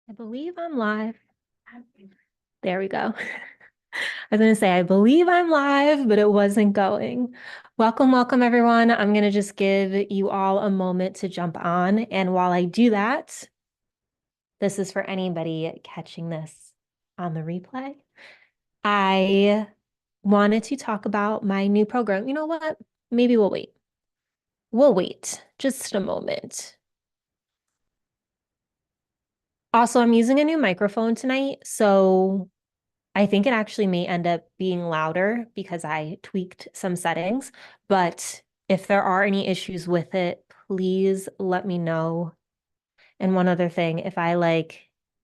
I believe I'm live. There we go. I was going to say, I believe I'm live, but it wasn't going. Welcome, welcome, everyone. I'm going to just give you all a moment to jump on. And while I do that, this is for anybody catching this on the replay. I wanted to talk about my new program. You know what? Maybe we'll wait. We'll wait just a moment. Also, I'm using a new microphone tonight, so I think it actually may end up being louder because I tweaked some settings, but if there are any issues with it, please let me know. And one other thing, if I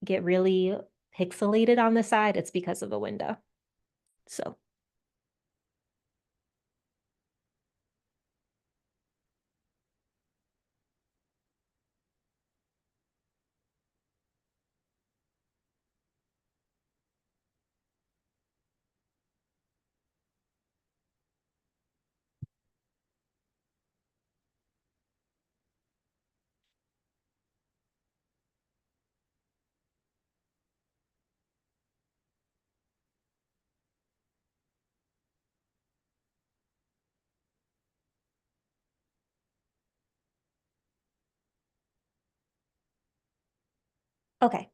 get really pixelated on the side, it's because of the window. So, okay.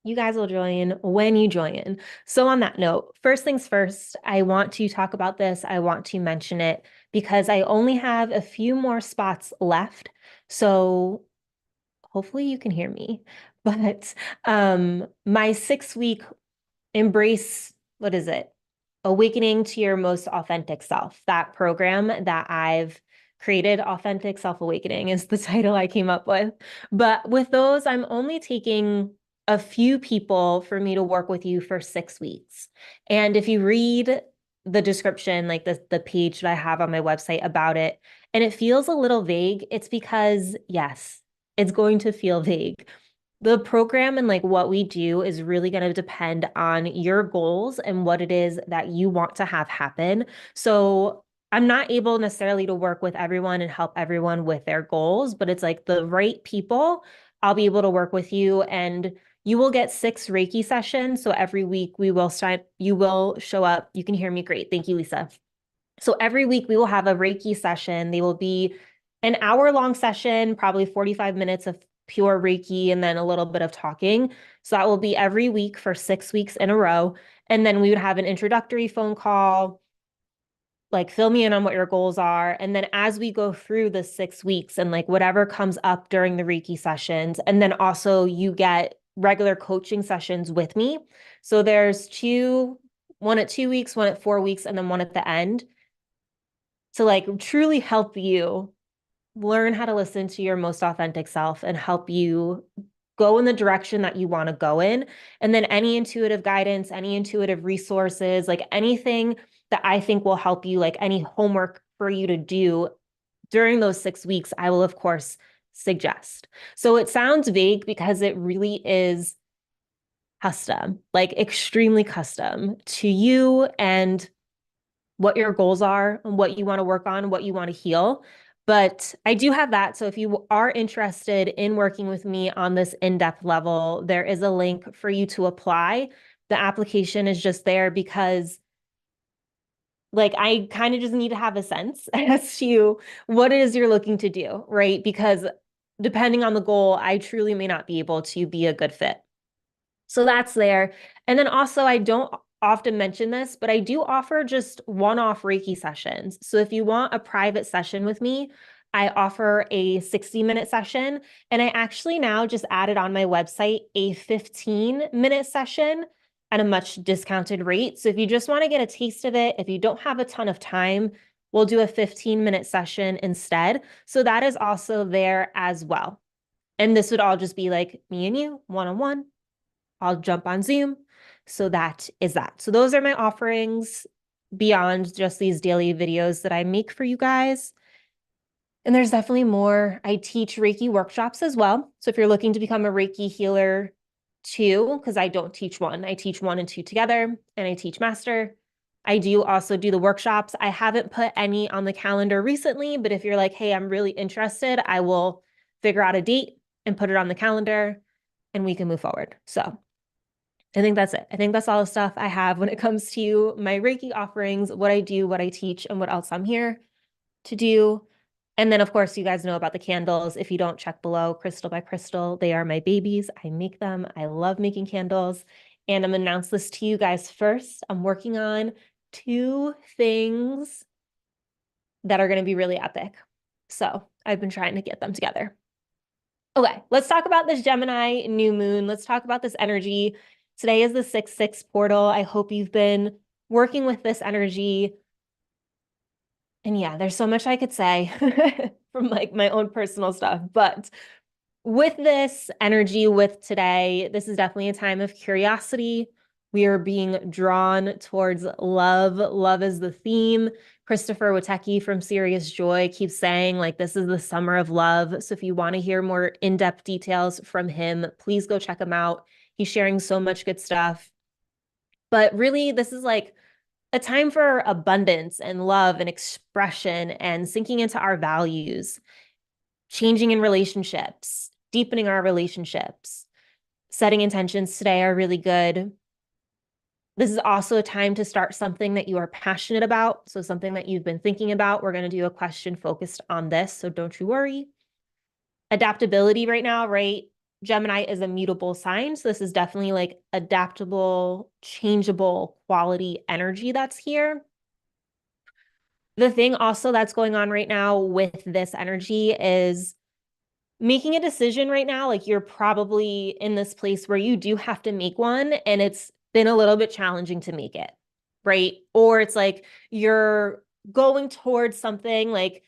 You guys will join when you join. So on that note, first things first, I want to talk about this. I want to mention it because I only have a few more spots left. So hopefully you can hear me. But my 6 week embrace, what is it? Awakening to your most authentic self. That program that I've created, Authentic Self Awakening, is the title I came up with. But with those, I'm only taking a few people for me to work with you for 6 weeks. And if you read the description, like the page that I have on my website about it, and it feels a little vague, it's because, yes, it's going to feel vague. The program and what we do is really going to depend on your goals and what it is that you want to have happen. So I'm not able necessarily to work with everyone and help everyone with their goals, but it's like the right people, I'll be able to work with you, and you will get 6 Reiki sessions. So every week you will show up. You can hear me great. Thank you, Lisa. So every week we will have a Reiki session. They will be an hour-long session, probably 45 minutes of pure Reiki and then a little bit of talking. So that will be every week for 6 weeks in a row. And then we would have an introductory phone call, fill me in on what your goals are. And then as we go through the 6 weeks and whatever comes up during the Reiki sessions, and then also you get regular coaching sessions with me. So there's one at 2 weeks, one at 4 weeks, and then one at the end to truly help you learn how to listen to your most authentic self and help you go in the direction that you want to go in. And then any intuitive guidance, any intuitive resources, anything that I think will help you, any homework for you to do during those 6 weeks, I will, of course, suggest. So it sounds vague because it really is custom, extremely custom to you and what your goals are and what you want to work on, what you want to heal. But I do have that. So if you are interested in working with me on this in-depth level, there is a link for you to apply. The application is just there because I kind of just need to have a sense as to what it is you're looking to do, right? Because depending on the goal, I truly may not be able to be a good fit. So that's there. And then also, I don't often mention this, but I do offer just one-off Reiki sessions. So if you want a private session with me, I offer a 60-minute session. And I actually now just added on my website a 15-minute session at a much discounted rate. So if you just want to get a taste of it, if you don't have a ton of time, we'll do a 15-minute session instead. So that is also there as well. And this would all just be me and you, one-on-one. I'll jump on Zoom. So that is that. So those are my offerings beyond just these daily videos that I make for you guys. And there's definitely more. I teach Reiki workshops as well. So if you're looking to become a Reiki healer too, because I don't teach one, I teach 1 and 2 together, and I teach master. I do also do the workshops. I haven't put any on the calendar recently, but if you're like, hey, I'm really interested, I will figure out a date and put it on the calendar. and we can move forward. So I think that's it. I think that's all the stuff I have when it comes to my Reiki offerings, what I do, what I teach, and what else I'm here to do. And then, of course, you guys know about the candles. If you don't, check below, crystal by crystal. They are my babies. I make them. I love making candles. And I'm going to announce this to you guys first. I'm working on 2 things that are going to be really epic. So I've been trying to get them together. Okay, let's talk about this Gemini new moon. Let's talk about this energy. Today is the 6/6 portal. I hope you've been working with this energy. And yeah, there's so much I could say from like my own personal stuff, but with this energy with today, this is definitely a time of curiosity. We are being drawn towards love. Love is the theme. Christopher Witecki from Serious Joy keeps saying, like, this is the summer of love. So if you want to hear more in-depth details from him, please go check him out. He's sharing so much good stuff. But really, this is like a time for abundance and love and expression and sinking into our values, changing in relationships, deepening our relationships. Setting intentions today are really good. This is also a time to start something that you are passionate about. So something that you've been thinking about. We're going to do a question focused on this, so don't you worry. Adaptability right now, right? Gemini is a mutable sign. So this is definitely like adaptable, changeable quality energy that's here. The thing also that's going on right now with this energy is making a decision right now. Like, you're probably in this place where you do have to make one, and it's been a little bit challenging to make it, right? Or it's like you're going towards something, like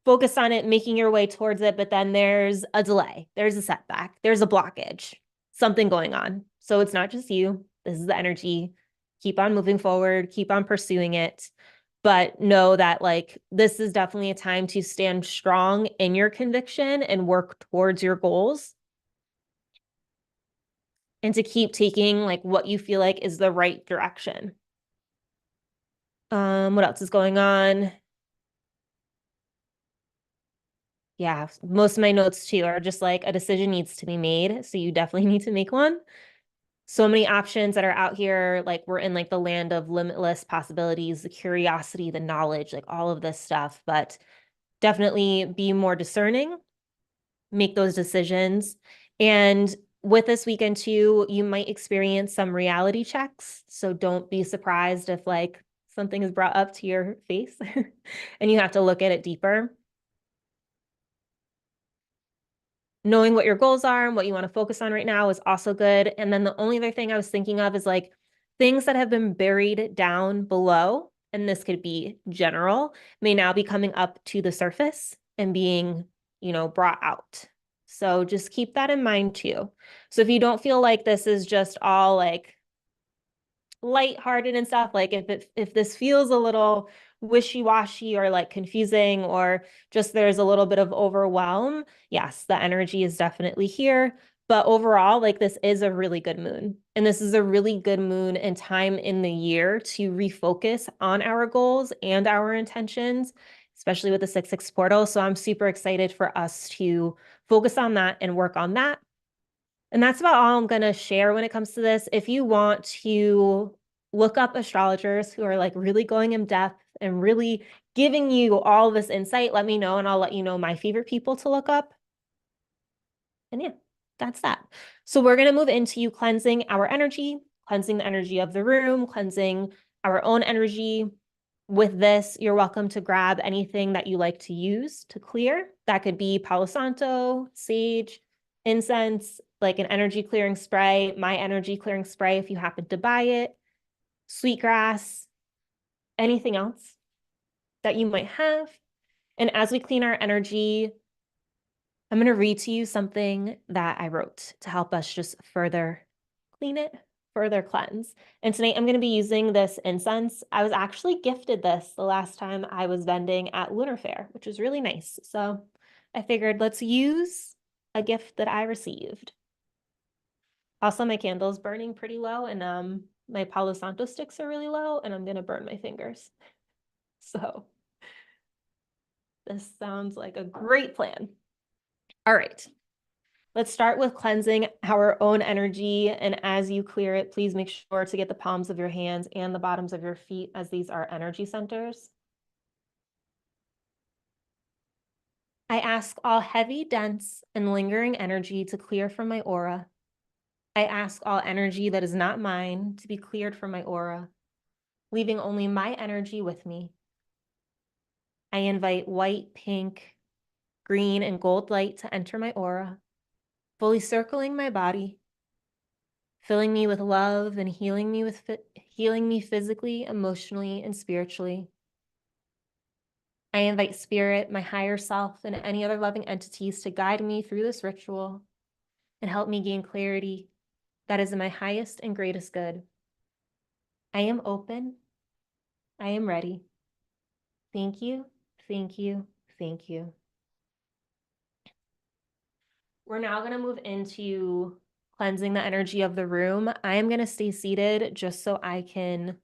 focus on it, making your way towards it, but then there's a delay, there's a setback, there's a blockage, something going on. So it's not just you. This is the energy. Keep on moving forward, keep on pursuing it. But know that, like, this is definitely a time to stand strong in your conviction and work towards your goals, and to keep taking like what you feel like is the right direction. What else is going on? Yeah, most of my notes too are just like a decision needs to be made. So you definitely need to make one. So many options that are out here. Like, we're in like the land of limitless possibilities, the curiosity, the knowledge, like all of this stuff. But definitely be more discerning, make those decisions. And with this weekend too, you might experience some reality checks. So don't be surprised if like something is brought up to your face and you have to look at it deeper. Knowing what your goals are and what you want to focus on right now is also good. And then the only other thing I was thinking of is like things that have been buried down below, and this could be general, may now be coming up to the surface and being, brought out. So just keep that in mind too. So if you don't feel like this is just all like lighthearted and stuff, like if this feels a little wishy-washy or like confusing, or just there's a little bit of overwhelm, yes, the energy is definitely here. But overall, like, this is a really good moon, and this is a really good moon and time in the year to refocus on our goals and our intentions, especially with the 6/6 portal. So I'm super excited for us to focus on that and work on that. And that's about all I'm going to share when it comes to this. If you want to look up astrologers who are like really going in depth and really giving you all this insight, let me know and I'll let you know my favorite people to look up. And yeah, that's that. So we're going to move into you cleansing our energy, cleansing the energy of the room, cleansing our own energy. With this, you're welcome to grab anything that you like to use to clear. That could be Palo Santo, sage, incense, like an energy clearing spray, my energy clearing spray if you happen to buy it, sweetgrass, anything else that you might have. And as we clean our energy, I'm going to read to you something that I wrote to help us just further clean it, further cleanse. And tonight I'm going to be using this incense. I was actually gifted this the last time I was vending at Lunar Fair, which was really nice. So I figured let's use a gift that I received. Also, my candle's burning pretty low, and my Palo Santo sticks are really low, and I'm going to burn my fingers. So this sounds like a great plan. All right. Let's start with cleansing our own energy. And as you clear it, please make sure to get the palms of your hands and the bottoms of your feet, as these are energy centers. I ask all heavy, dense, and lingering energy to clear from my aura. I ask all energy that is not mine to be cleared from my aura, leaving only my energy with me. I invite white, pink, green, and gold light to enter my aura, fully circling my body, filling me with love and healing me physically, emotionally, and spiritually. I invite spirit, my higher self, and any other loving entities to guide me through this ritual and help me gain clarity that is in my highest and greatest good. I am open. I am ready. Thank you, thank you, thank you. We're now going to move into cleansing the energy of the room. I am going to stay seated just so I can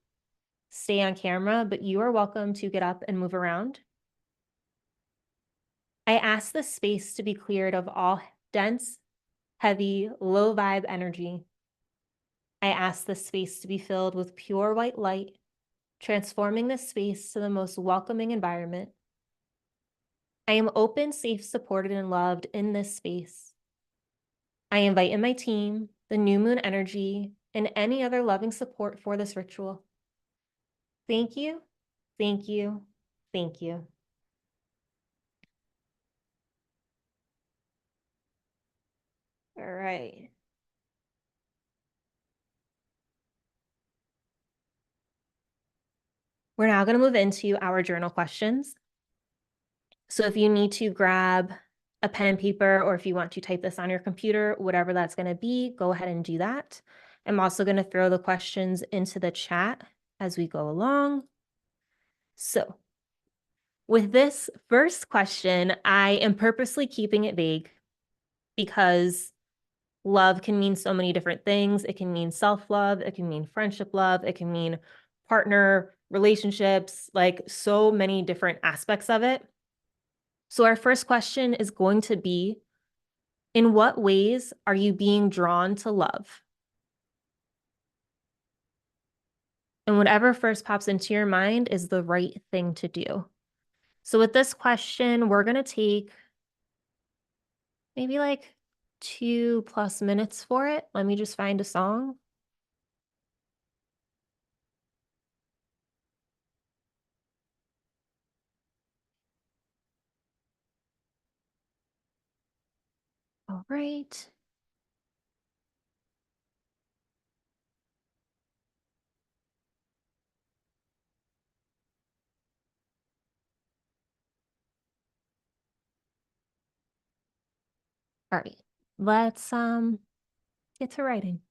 stay on camera, but you are welcome to get up and move around. I ask the space to be cleared of all dense, heavy, low vibe energy. I ask the space to be filled with pure white light, transforming this space to the most welcoming environment. I am open, safe, supported, and loved in this space. I invite in my team, the new moon energy, and any other loving support for this ritual. Thank you, thank you, thank you. All right. We're now going to move into our journal questions. So if you need to grab a pen and paper, or if you want to type this on your computer, whatever that's going to be, go ahead and do that. I'm also going to throw the questions into the chat as we go along. So with this first question, I am purposely keeping it vague because love can mean so many different things. It can mean self-love, it can mean friendship love, it can mean partner relationships, like so many different aspects of it. So our first question is going to be, in what ways are you being drawn to love? And whatever first pops into your mind is the right thing to do. So with this question, we're going to take maybe like 2+ minutes for it. Let me just find a song. All right. All right. Let's get to writing.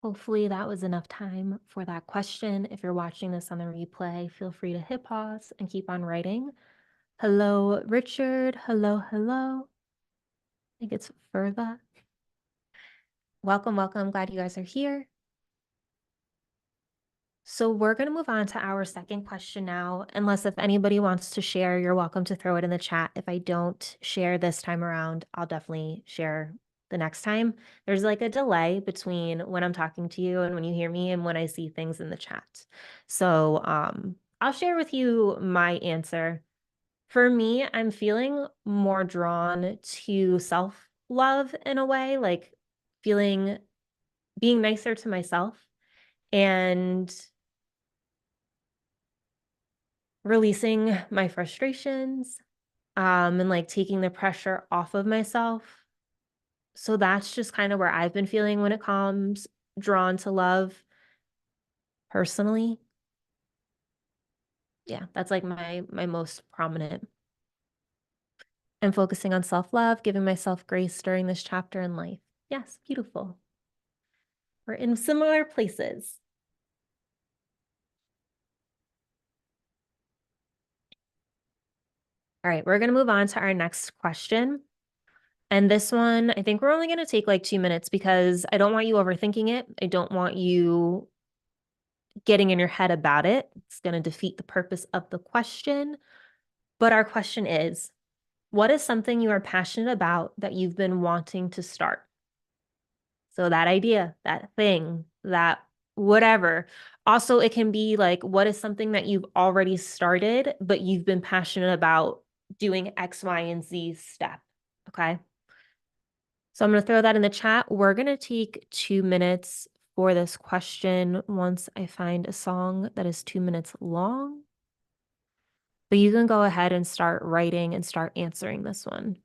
Hopefully that was enough time for that question. If you're watching this on the replay, feel free to hit pause and keep on writing. Hello, Richard. Hello, hello. I think it's Further. Welcome, welcome. Glad you guys are here. So we're going to move on to our second question now. Unless if anybody wants to share, you're welcome to throw it in the chat. If I don't share this time around, I'll definitely share the next time. There's like a delay between when I'm talking to you and when you hear me and when I see things in the chat. So I'll share with you my answer. For me, I'm feeling more drawn to self-love in a way, like being nicer to myself and releasing my frustrations, and like taking the pressure off of myself. So that's just kind of where I've been feeling when it comes drawn to love personally. Yeah, that's like my most prominent. I'm focusing on self-love, giving myself grace during this chapter in life. Yes, beautiful. We're in similar places. All right, we're going to move on to our next question. And this one, I think we're only going to take like 2 minutes because I don't want you overthinking it. I don't want you getting in your head about it. It's going to defeat the purpose of the question. But our question is, what is something you are passionate about that you've been wanting to start? So that idea, that thing, that whatever. Also, it can be like, what is something that you've already started, but you've been passionate about doing X, Y, and Z step? Okay. So I'm going to throw that in the chat. We're going to take 2 minutes for this question once I find a song that is 2 minutes long. But you can go ahead and start writing and start answering this one.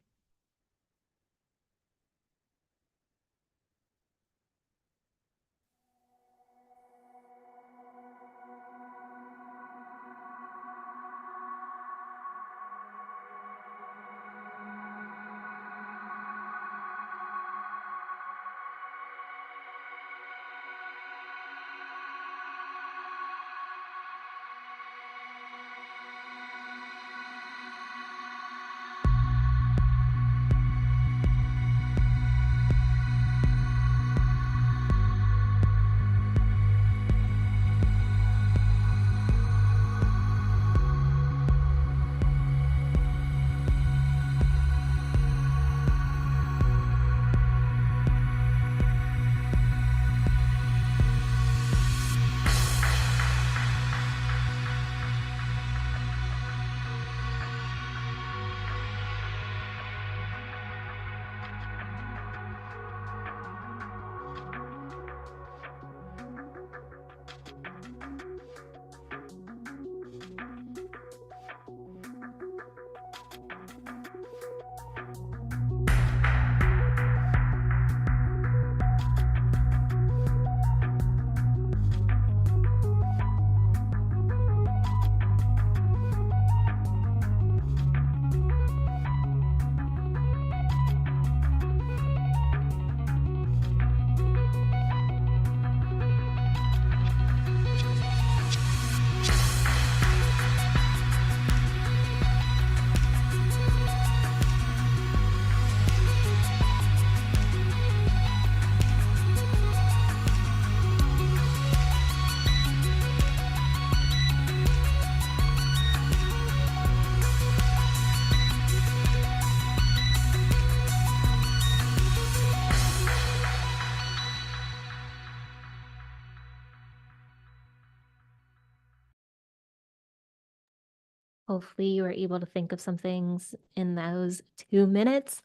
Hopefully you were able to think of some things in those 2 minutes.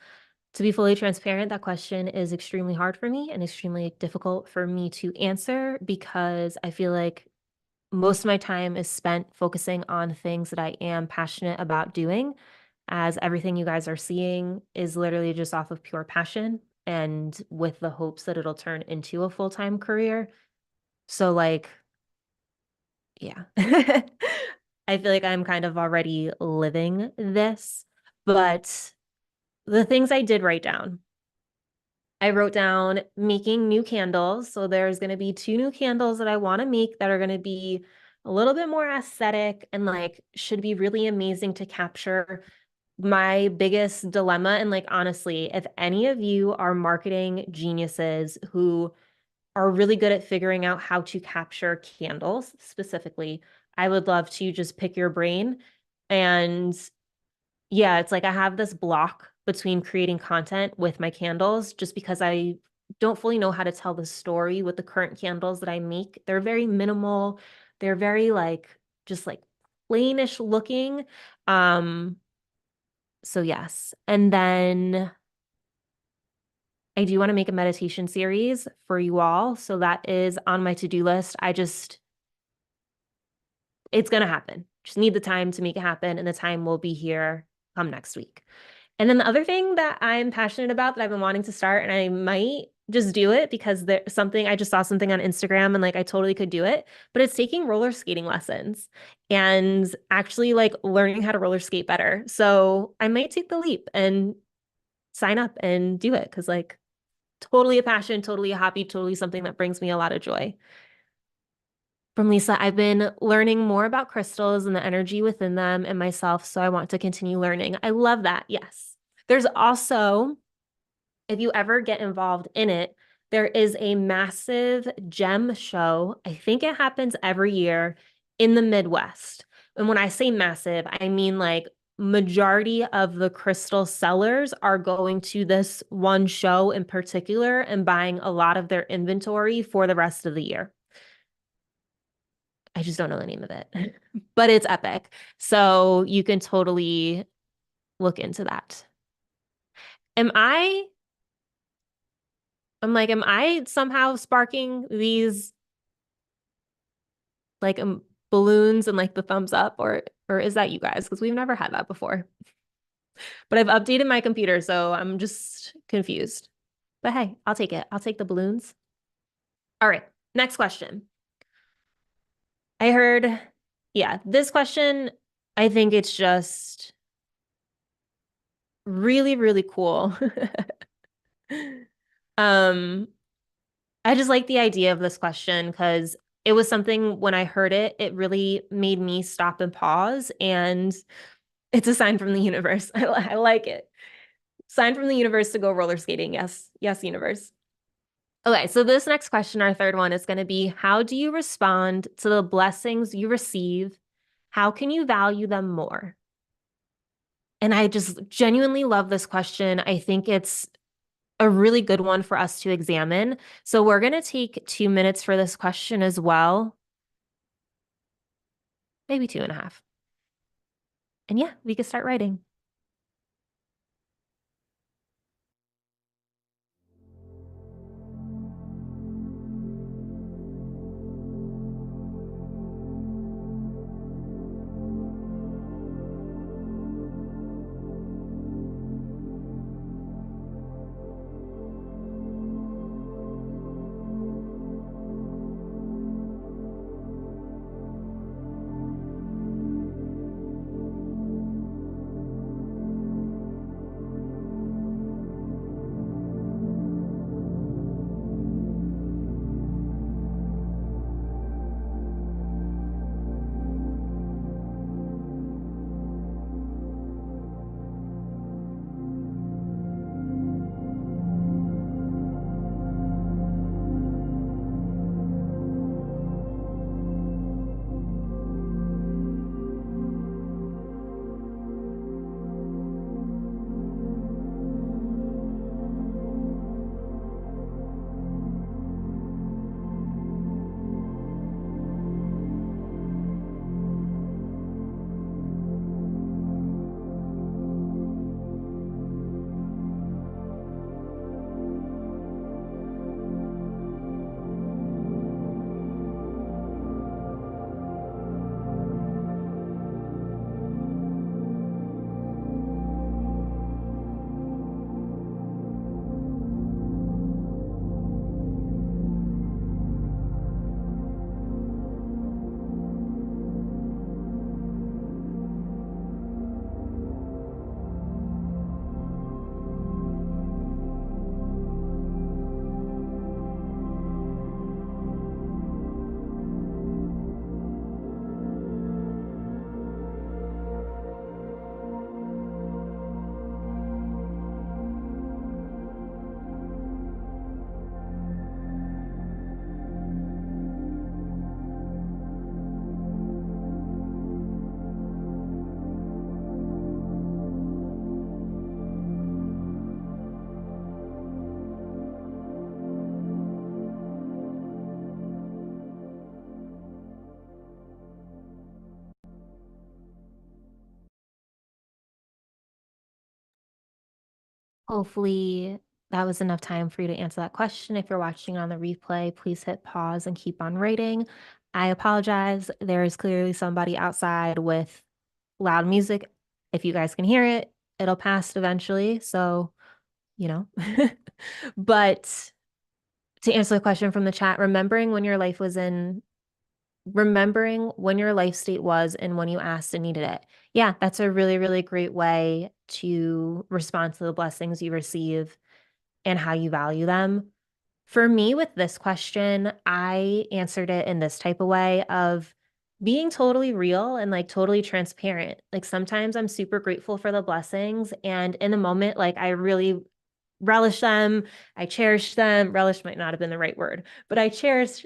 To be fully transparent, that question is extremely hard for me and extremely difficult for me to answer because I feel like most of my time is spent focusing on things that I am passionate about doing, as everything you guys are seeing is literally just off of pure passion and with the hopes that it'll turn into a full-time career. So like, yeah. I feel like I'm kind of already living this, but the things I did write down, I wrote down making new candles. So there's going to be 2 new candles that I want to make that are going to be a little bit more aesthetic and like should be really amazing to capture my biggest dilemma. And like, honestly, if any of you are marketing geniuses who are really good at figuring out how to capture candles specifically, I would love to just pick your brain. And yeah, it's like I have this block between creating content with my candles just because I don't fully know how to tell the story with the current candles that I make. They're very minimal. They're very like just like plainish looking. Um, so yes. And then I do want to make a meditation series for you all. So that is on my to-do list. It's going to happen. Just need the time to make it happen, and the time will be here come next week. And then the other thing that I'm passionate about that I've been wanting to start, and I might just do it because there's something, I just saw something on Instagram and like I totally could do it, but it's taking roller skating lessons and actually like learning how to roller skate better. So I might take the leap and sign up and do it because like totally a passion, totally a hobby, totally something that brings me a lot of joy. From Lisa, I've been learning more about crystals and the energy within them and myself, so I want to continue learning. I love that. Yes. There's also, if you ever get involved in it, there is a massive gem show. I think it happens every year in the Midwest. And when I say massive, I mean like majority of the crystal sellers are going to this one show in particular and buying a lot of their inventory for the rest of the year. I just don't know the name of it, but it's epic. So you can totally look into that. Am I, am I somehow sparking these like balloons and like the thumbs up, or is that you guys? Because we've never had that before. But I've updated my computer, so I'm just confused. But hey, I'll take it. I'll take the balloons. All right, next question. I heard, yeah, this question, I think it's just really, really cool. Um, I just like the idea of this question because it was something when I heard it, it really made me stop and pause. And it's a sign from the universe. I like it. Sign from the universe to go roller skating. Yes. Yes, universe. Okay. So this next question, our third one, is going to be, how do you respond to the blessings you receive? How can you value them more? And I just genuinely love this question. I think it's a really good one for us to examine. So we're going to take 2 minutes for this question as well, maybe 2.5. And yeah, we could start writing. Hopefully that was enough time for you to answer that question. If you're watching on the replay, please hit pause and keep on writing. I apologize. There is clearly somebody outside with loud music. If you guys can hear it, it'll pass eventually. So, you know. But to answer the question from the chat, remembering when your life state was and when you asked and needed it. Yeah, that's a really, really great way to respond to the blessings you receive and how you value them. For me, with this question, I answered it in this type of way of being totally real and like totally transparent. Like sometimes I'm super grateful for the blessings, and in the moment, like I really relish them. I cherish them. Relish might not have been the right word, but I cherish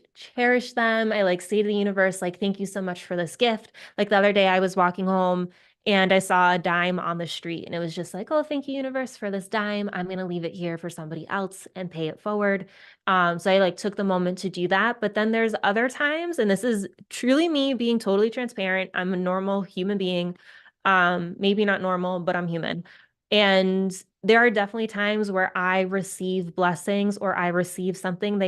them. I like say to the universe, like, thank you so much for this gift. Like the other day I was walking home and I saw a dime on the street and it was just like, oh, thank you, universe, for this dime. I'm going to leave it here for somebody else and pay it forward. So I like took the moment to do that. But then there's other times, and this is truly me being totally transparent. I'm a normal human being. Maybe not normal, but I'm human. And there are definitely times where I receive blessings or I receive something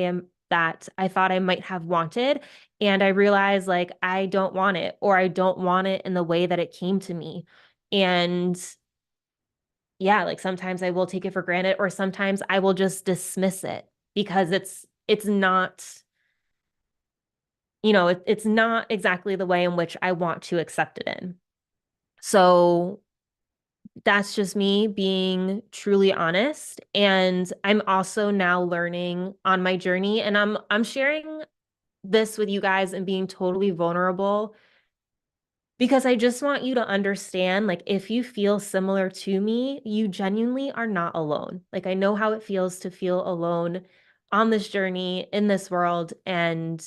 that I thought I might have wanted. And I realize like I don't want it, or I don't want it in the way that it came to me. And yeah, like sometimes I will take it for granted, or sometimes I will just dismiss it because it's not, it's not exactly the way in which I want to accept it in. So that's just me being truly honest. And I'm also now learning on my journey, and I'm sharing this with you guys and being totally vulnerable because I just want you to understand, like, if you feel similar to me, you genuinely are not alone. Like, I know how it feels to feel alone on this journey in this world. And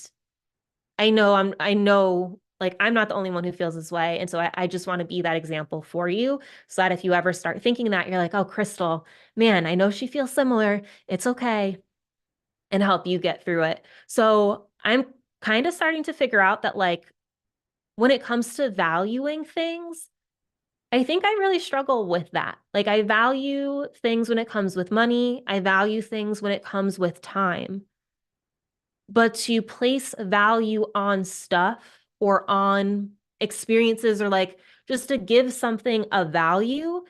I know like I'm not the only one who feels this way. And so I just want to be that example for you so that if you ever start thinking that, you're like, oh, Crystal, man, I know she feels similar. It's okay. And help you get through it. So I'm kind of starting to figure out that like when it comes to valuing things, I think I really struggle with that. Like I value things when it comes with money. I value things when it comes with time. But to place value on stuff or on experiences or like just to give something a value,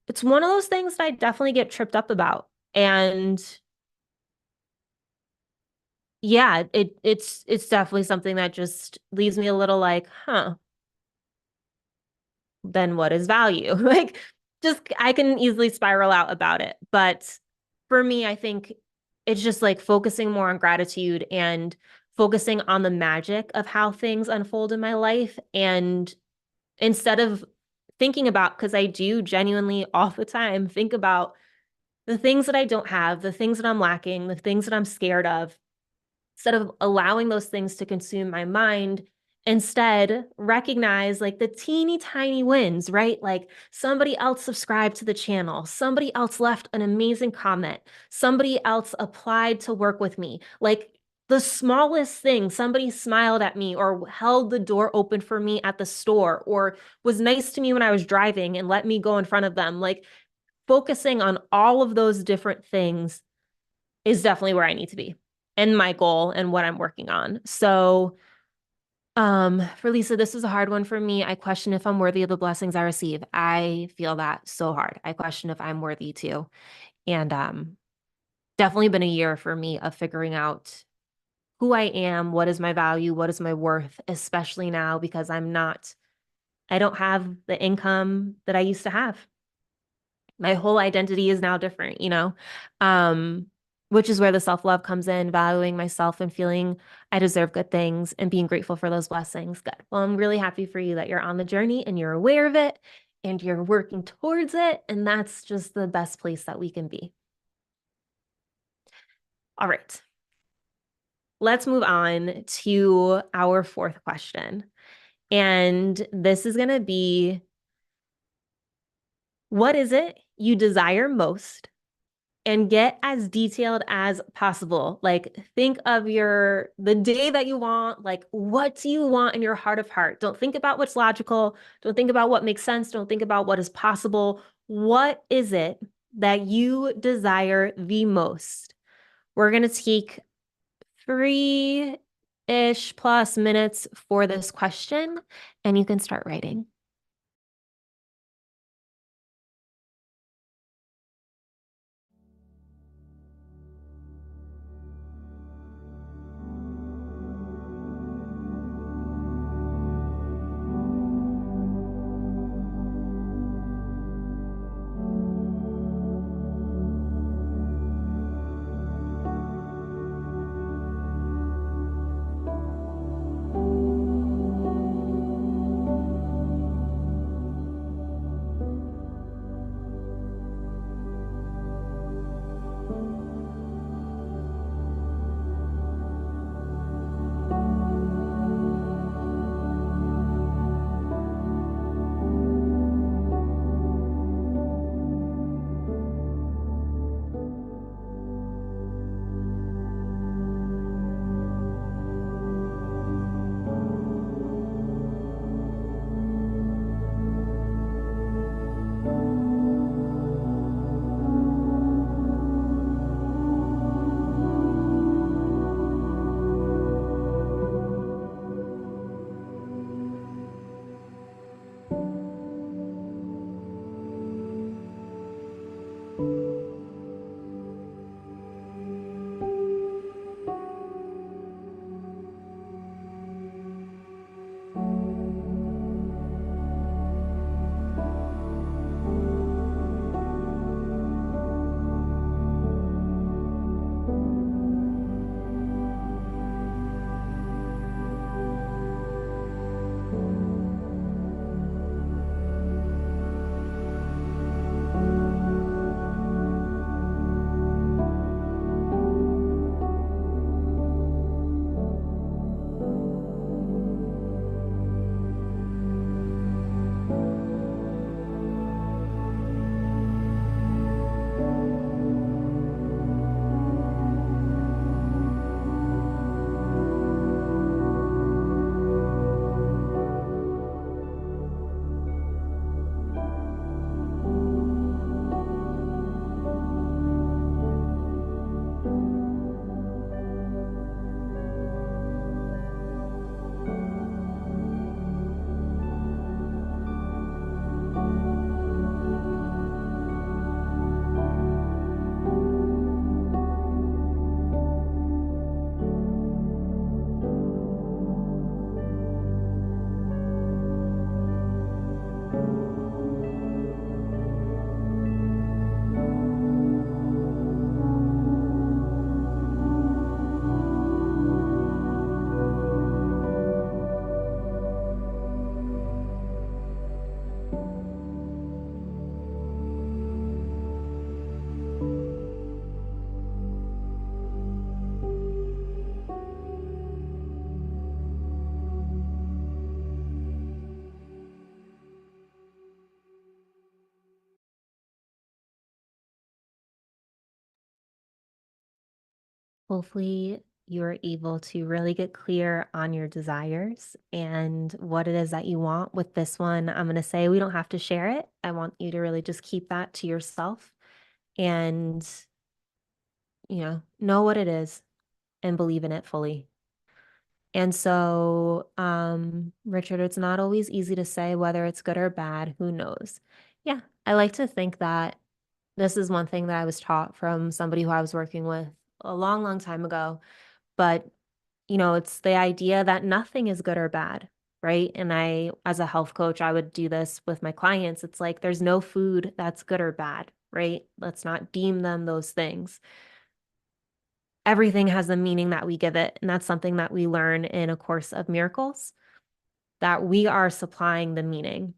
it's one of those things that I definitely get tripped up about. And yeah, it's definitely something that just leaves me a little like, huh, then what is value? Like just I can easily spiral out about it. But for me, I think it's just like focusing more on gratitude and focusing on the magic of how things unfold in my life. And instead of thinking about, because I do genuinely all the time think about the things that I don't have, the things that I'm lacking, the things that I'm scared of, instead of allowing those things to consume my mind, instead recognize like the teeny tiny wins, right? Like somebody else subscribed to the channel, somebody else left an amazing comment, somebody else applied to work with me. Like the smallest thing, somebody smiled at me or held the door open for me at the store or was nice to me when I was driving and let me go in front of them. Like focusing on all of those different things is definitely where I need to be and my goal and what I'm working on. So, for Lisa, this is a hard one for me. I question if I'm worthy of the blessings I receive. I feel that so hard. I question if I'm worthy too. And definitely been a year for me of figuring out who I am, what is my value, what is my worth, especially now because I don't have the income that I used to have. My whole identity is now different, um, which is where the self-love comes in, valuing myself and feeling I deserve good things and being grateful for those blessings. Good. Well, I'm really happy for you that you're on the journey and you're aware of it and you're working towards it. And that's just the best place that we can be. All right. Let's move on to our fourth question. And this is going to be, what is it you desire most? And get as detailed as possible. Like think of the day that you want, like what do you want in your heart of heart? Don't think about what's logical. Don't think about what makes sense. Don't think about what is possible. What is it that you desire the most. We're going to take 3-ish plus minutes for this question, and you can start writing. Hopefully, you're able to really get clear on your desires and what it is that you want. With this one, I'm going to say we don't have to share it. I want you to really just keep that to yourself and, know what it is and believe in it fully. And so, Richard, it's not always easy to say whether it's good or bad. Who knows? Yeah, I like to think that this is one thing that I was taught from somebody who I was working with a long, long time ago. But, it's the idea that nothing is good or bad, right? And as a health coach, I would do this with my clients. It's like there's no food that's good or bad, right? Let's not deem them those things. Everything has a meaning that we give it. And that's something that we learn in A Course of Miracles, that we are supplying the meaning.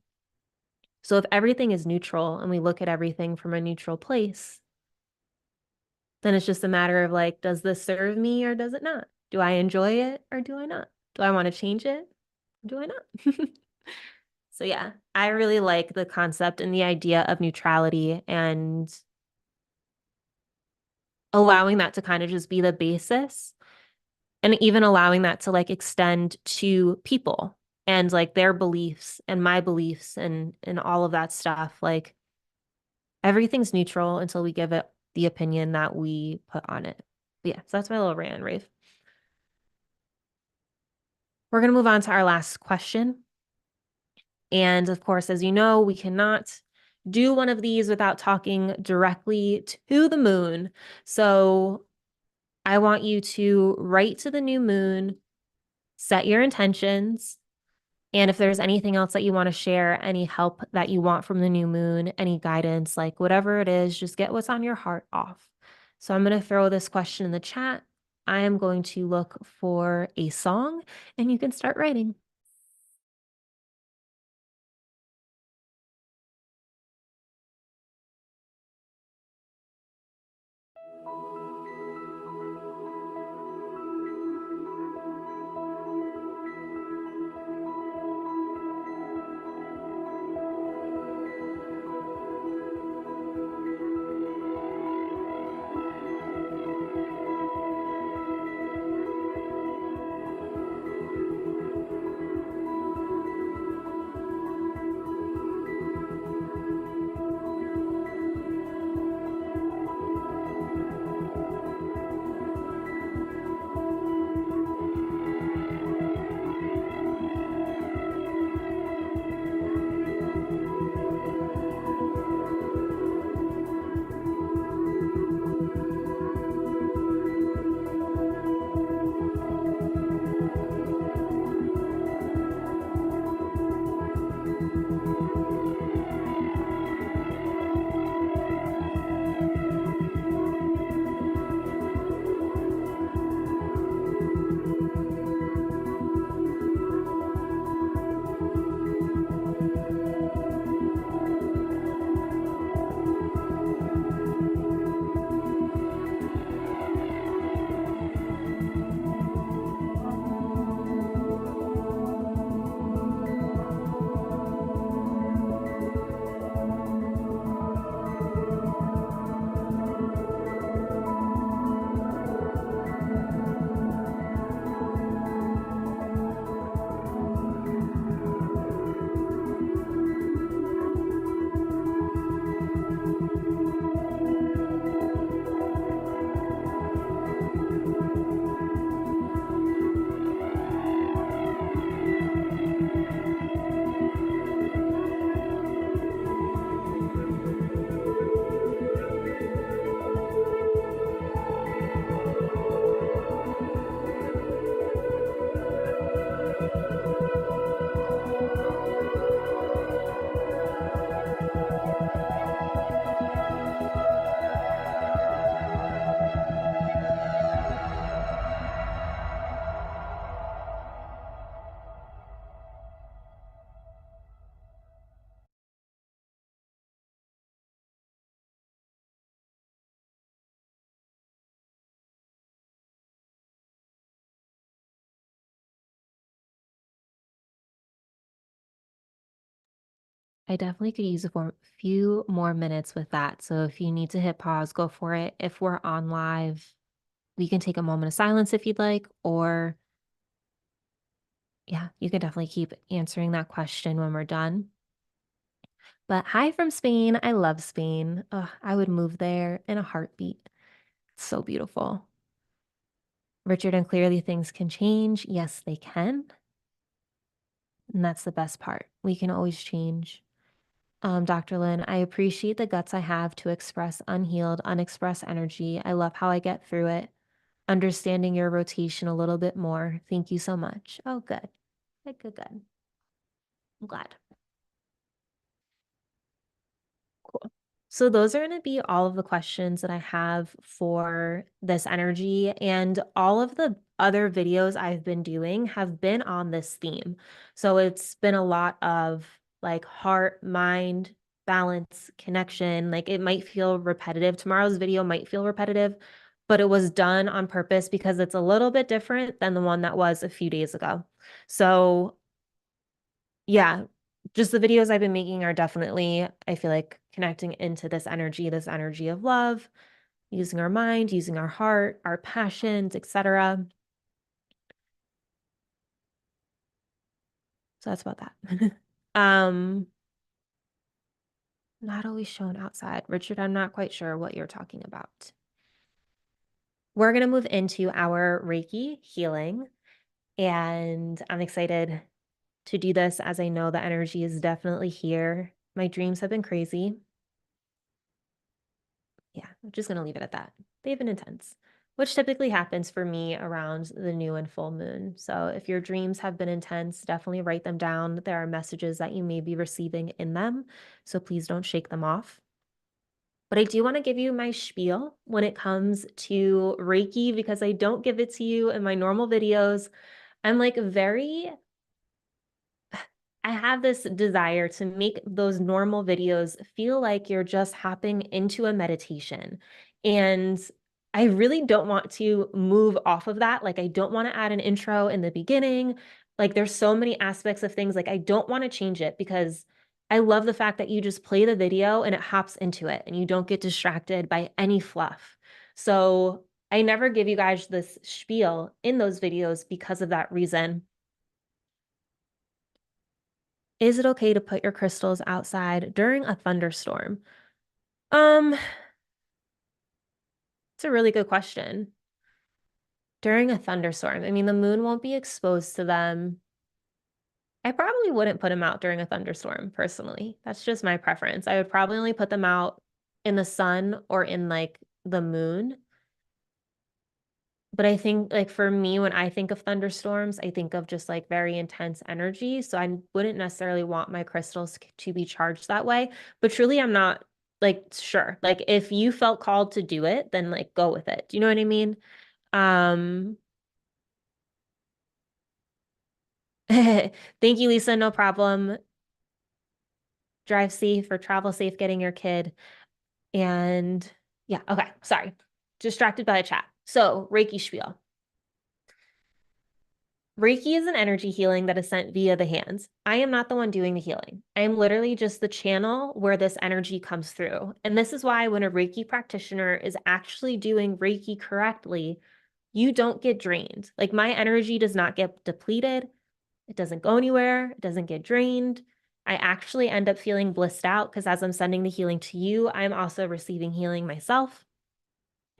So if everything is neutral and we look at everything from a neutral place, then it's just a matter of like, does this serve me or does it not? Do I enjoy it or do I not? Do I want to change it? Or do I not? So yeah, I really like the concept and the idea of neutrality and allowing that to kind of just be the basis, and even allowing that to like extend to people and like their beliefs and my beliefs and all of that stuff. Like everything's neutral until we give it the opinion that we put on it. But yeah, so that's my little rant and rave. We're going to move on to our last question. And of course, as you know, we cannot do one of these without talking directly to the moon. So I want you to write to the new moon, set your intentions. And if there's anything else that you want to share, any help that you want from the new moon, any guidance, like whatever it is, just get what's on your heart off. So I'm going to throw this question in the chat. I am going to look for a song and you can start writing. I definitely could use a few more minutes with that. So if you need to hit pause, go for it. If we're on live, we can take a moment of silence if you'd like, or yeah, you can definitely keep answering that question when we're done. But hi from Spain. I love Spain. Ugh, I would move there in a heartbeat. It's so beautiful. Richard, and clearly things can change. Yes, they can. And that's the best part. We can always change. Dr. Lynn, I appreciate the guts I have to express unhealed, unexpressed energy. I love how I get through it. Understanding your rotation a little bit more. Thank you so much. Oh, good. Good, good, good. I'm glad. Cool. So those are going to be all of the questions that I have for this energy, and all of the other videos I've been doing have been on this theme. So it's been a lot of like heart, mind, balance, connection. Like it might feel repetitive. Tomorrow's video might feel repetitive, but it was done on purpose because it's a little bit different than the one that was a few days ago. So yeah, just the videos I've been making are definitely, I feel like, connecting into this energy of love, using our mind, using our heart, our passions, etc. So that's about that. um, Not always shown outside. Richard, I'm not quite sure what you're talking about. We're going to move into our Reiki healing, and I'm excited to do this as I know the energy is definitely here. My dreams have been crazy. Yeah, I'm just going to leave it at that. They've been intense, which typically happens for me around the new and full moon. So if your dreams have been intense, definitely write them down. There are messages that you may be receiving in them, so please don't shake them off. But I do want to give you my spiel when it comes to Reiki because I don't give it to you in my normal videos. I'm like I have this desire to make those normal videos feel like you're just hopping into a meditation. And I really don't want to move off of that. Like, I don't want to add an intro in the beginning. Like, there's so many aspects of things. Like, I don't want to change it because I love the fact that you just play the video and it hops into it and you don't get distracted by any fluff. So I never give you guys this spiel in those videos because of that reason. Is it okay to put your crystals outside during a thunderstorm? Um, it's a really good question. During a thunderstorm, I mean, the moon won't be exposed to them. I probably wouldn't put them out during a thunderstorm, personally. That's just my preference. I would probably only put them out in the sun or in like the moon. But I think like for me, when I think of thunderstorms, I think of just like very intense energy. So I wouldn't necessarily want my crystals to be charged that way. But truly, I'm not like sure. Like if you felt called to do it, then like go with it. Do you know what I mean? Um, thank you, Lisa. No problem. Drive safe or travel safe getting your kid. And yeah, okay. Sorry. Distracted by the chat. So Reiki spiel. Reiki is an energy healing that is sent via the hands. I am not the one doing the healing. I am literally just the channel where this energy comes through. And this is why when a Reiki practitioner is actually doing Reiki correctly, you don't get drained. Like my energy does not get depleted. It doesn't go anywhere. It doesn't get drained. I actually end up feeling blissed out because as I'm sending the healing to you, I'm also receiving healing myself.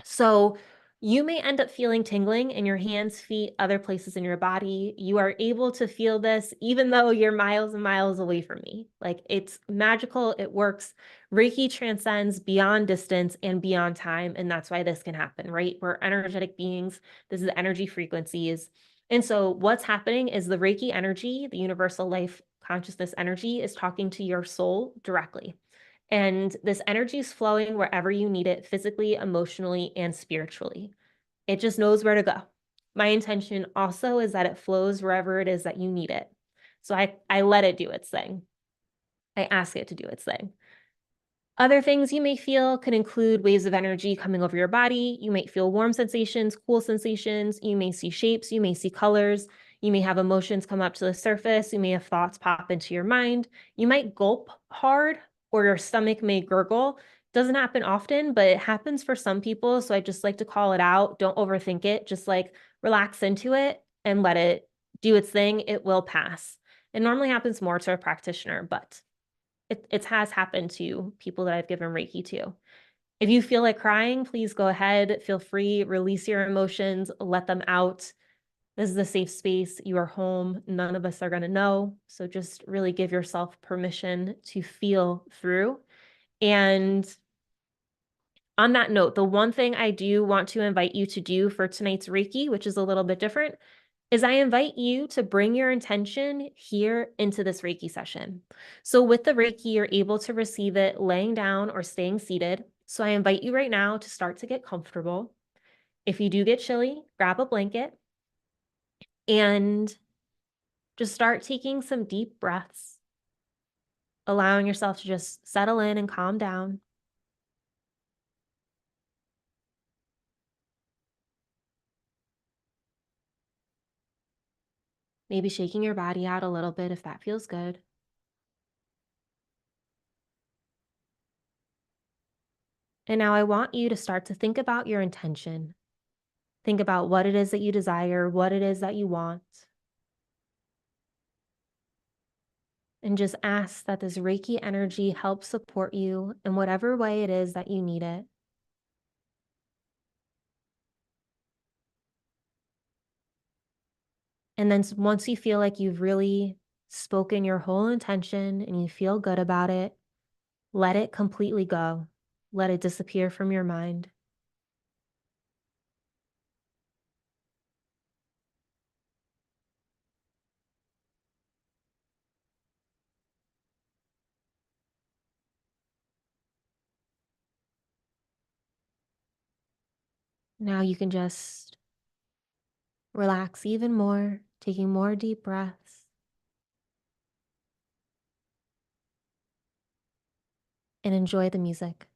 So you may end up feeling tingling in your hands, feet, other places in your body. You are able to feel this even though you're miles and miles away from me. Like it's magical. It works. Reiki transcends beyond distance and beyond time. And that's why this can happen, right? We're energetic beings. This is energy frequencies. And so what's happening is the Reiki energy, the universal life consciousness energy, is talking to your soul directly. And this energy is flowing wherever you need it, physically, emotionally, and spiritually. It just knows where to go. My intention also is that it flows wherever it is that you need it. So I let it do its thing. I ask it to do its thing. Other things you may feel can include waves of energy coming over your body. You might feel warm sensations, cool sensations. You may see shapes. You may see colors. You may have emotions come up to the surface. You may have thoughts pop into your mind. You might gulp hard or your stomach may gurgle. Doesn't happen often, but it happens for some people. So I just like to call it out. Don't overthink it. Just like relax into it and let it do its thing. It will pass. It normally happens more to a practitioner, but it has happened to people that I've given Reiki to. If you feel like crying, please go ahead, feel free, release your emotions, let them out. This is a safe space. You are home. None of us are going to know. So just really give yourself permission to feel through. And on that note, the one thing I do want to invite you to do for tonight's Reiki, which is a little bit different, is I invite you to bring your intention here into this Reiki session. So with the Reiki, you're able to receive it laying down or staying seated. So I invite you right now to start to get comfortable. If you do get chilly, grab a blanket and just start taking some deep breaths, allowing yourself to just settle in and calm down. Maybe shaking your body out a little bit if that feels good. And now I want you to start to think about your intention. Think about what it is that you desire, what it is that you want. and just ask that this Reiki energy helps support you in whatever way it is that you need it. And then once you feel like you've really spoken your whole intention and you feel good about it, let it completely go. Let it disappear from your mind. Now you can just relax even more, taking more deep breaths, and enjoy the music.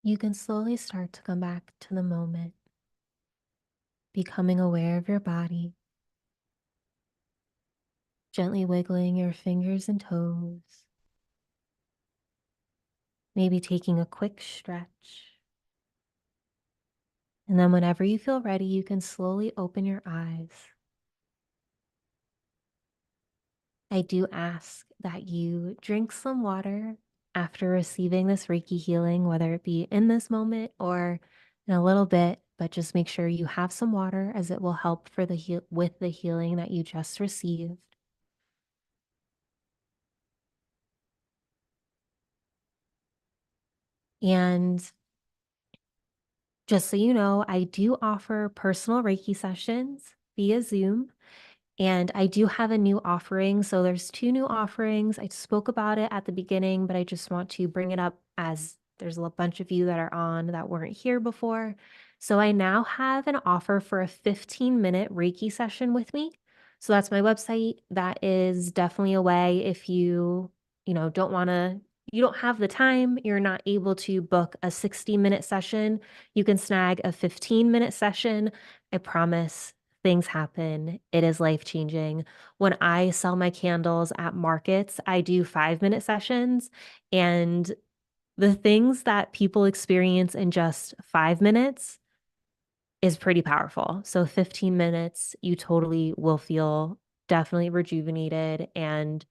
you can slowly start to come back to the moment, becoming aware of your body, gently wiggling your fingers and toes, maybe taking a quick stretch. And then whenever you feel ready, you can slowly open your eyes. I do ask that you drink some water after receiving this Reiki healing, whether it be in this moment or in a little bit, but just make sure you have some water as it will help for with the healing that you just received. And just so you know, I do offer personal Reiki sessions via Zoom. And I do have a new offering. So there's two new offerings. I spoke about it at the beginning, but I just want to bring it up as there's a bunch of you that are on that weren't here before. So I now have an offer for a 15-minute Reiki session with me. So that's my website. That is definitely a way if don't want to, you don't have the time, you're not able to book a 60-minute session, you can snag a 15-minute session. I promise things happen. It is life changing. When I sell my candles at markets, I do 5-minute sessions, and the things that people experience in just 5 minutes is pretty powerful. So 15 minutes, you totally will feel definitely rejuvenated. And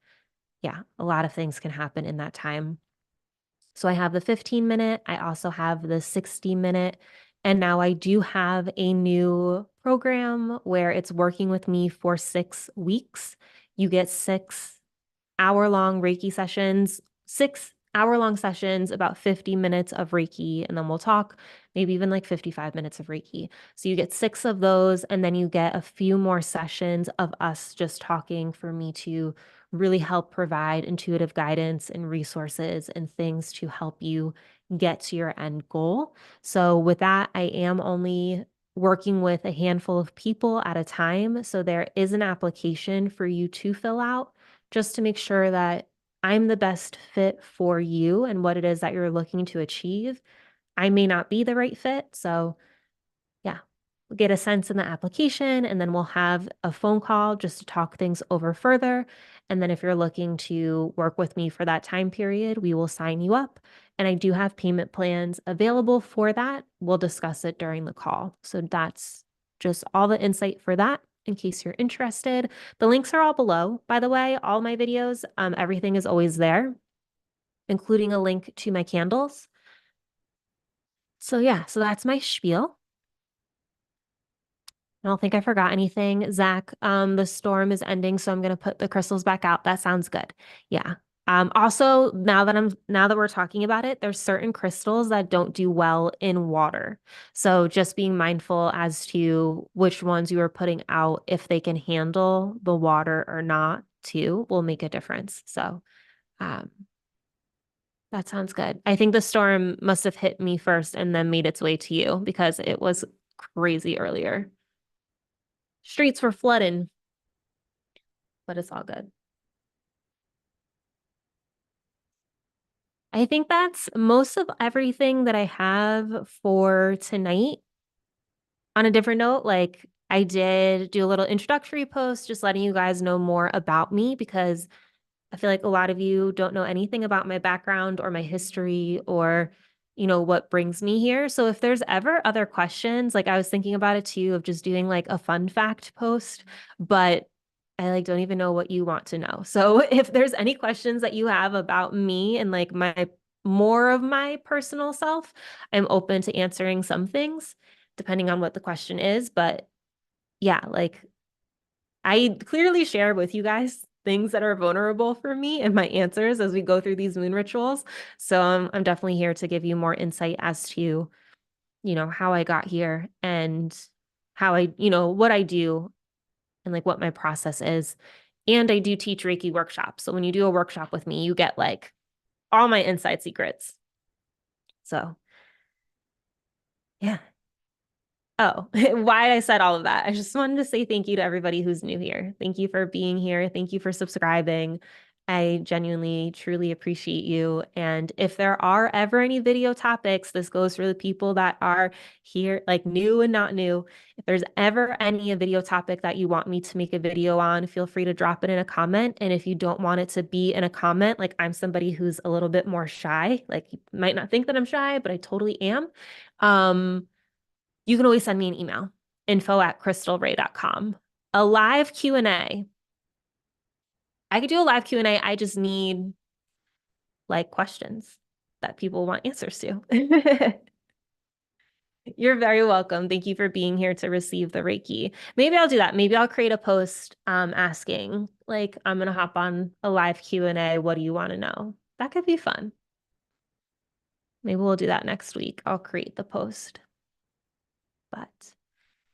yeah, a lot of things can happen in that time. So I have the 15-minute, I also have the 60-minute, and now I do have a new program where it's working with me for 6 weeks. You get 6 hour-long Reiki sessions, 6 hour-long sessions, about 50 minutes of Reiki, and then we'll talk, maybe even like 55 minutes of Reiki. So you get 6 of those, and then you get a few more sessions of us just talking for me to really help provide intuitive guidance and resources and things to help you get to your end goal. So with that, I am only working with a handful of people at a time. So there is an application for you to fill out just to make sure that I'm the best fit for you and what it is that you're looking to achieve. I may not be the right fit. So, yeah, we'll get a sense in the application, and then we'll have a phone call just to talk things over further. And then if you're looking to work with me for that time period, we will sign you up. And I do have payment plans available for that. We'll discuss it during the call. So that's just all the insight for that in case you're interested. The links are all below, by the way, all my videos, everything is always there, including a link to my candles. So yeah, so that's my spiel. I don't think I forgot anything. Zach, the storm is ending, so I'm gonna put the crystals back out. That sounds good. Yeah. Also, now that we're talking about it, there's certain crystals that don't do well in water. So just being mindful as to which ones you are putting out, if they can handle the water or not, too, will make a difference. So, um, that sounds good. I think the storm must have hit me first and then made its way to you because it was crazy earlier. Streets were flooding, but it's all good. I think that's most of everything that I have for tonight. On a different note, like I did do a little introductory post just letting you guys know more about me because I feel like a lot of you don't know anything about my background or my history or, what brings me here. So if there's ever other questions, like I was thinking about it too, of just doing like a fun fact post, but I like don't even know what you want to know. So if there's any questions that you have about me and like my more of my personal self, I'm open to answering some things depending on what the question is. But yeah, like I clearly share with you guys things that are vulnerable for me and my answers as we go through these moon rituals. So I'm definitely here to give you more insight as to, how I got here and how what I do and like what my process is. And I do teach Reiki workshops. So when you do a workshop with me, you get like all my inside secrets. So yeah. Oh, why I said all of that. I just wanted to say thank you to everybody who's new here. Thank you for being here. Thank you for subscribing. I genuinely, truly appreciate you. And if there are ever any video topics, this goes for the people that are here, like new and not new. If there's ever any video topic that you want me to make a video on, feel free to drop it in a comment. And if you don't want it to be in a comment, like I'm somebody who's a little bit more shy, like you might not think that I'm shy, but I totally am. You can always send me an email, info@crystalray.com. A live Q&A. I could do a live Q&A. I just need like questions that people want answers to. You're very welcome. Thank you for being here to receive the Reiki. Maybe I'll do that. Maybe I'll create a post asking, like, I'm going to hop on a live Q&A. What do you want to know? That could be fun. Maybe we'll do that next week. I'll create the post. But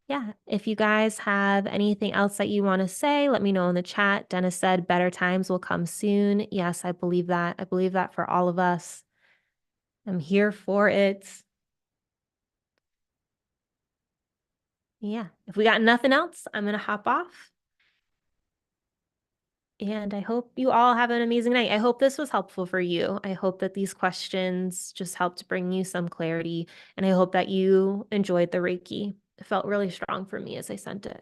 yeah, if you guys have anything else that you want to say, let me know in the chat. Dennis said better times will come soon. Yes, I believe that. I believe that for all of us. I'm here for it. Yeah, if we got nothing else, I'm going to hop off. And I hope you all have an amazing night. I hope this was helpful for you. I hope that these questions just helped bring you some clarity. And I hope that you enjoyed the Reiki. It felt really strong for me as I sent it.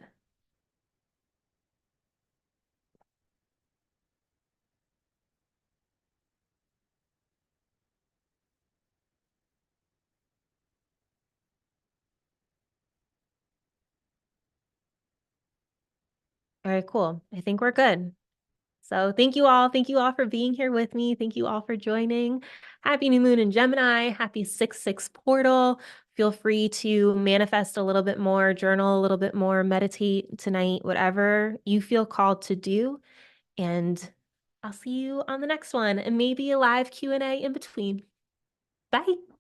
All right, cool. I think we're good. So thank you all. Thank you all for being here with me. Thank you all for joining. Happy new moon in Gemini. Happy 6/6 portal. Feel free to manifest a little bit more, journal a little bit more, meditate tonight, whatever you feel called to do. And I'll see you on the next one and maybe a live Q&A in between. Bye.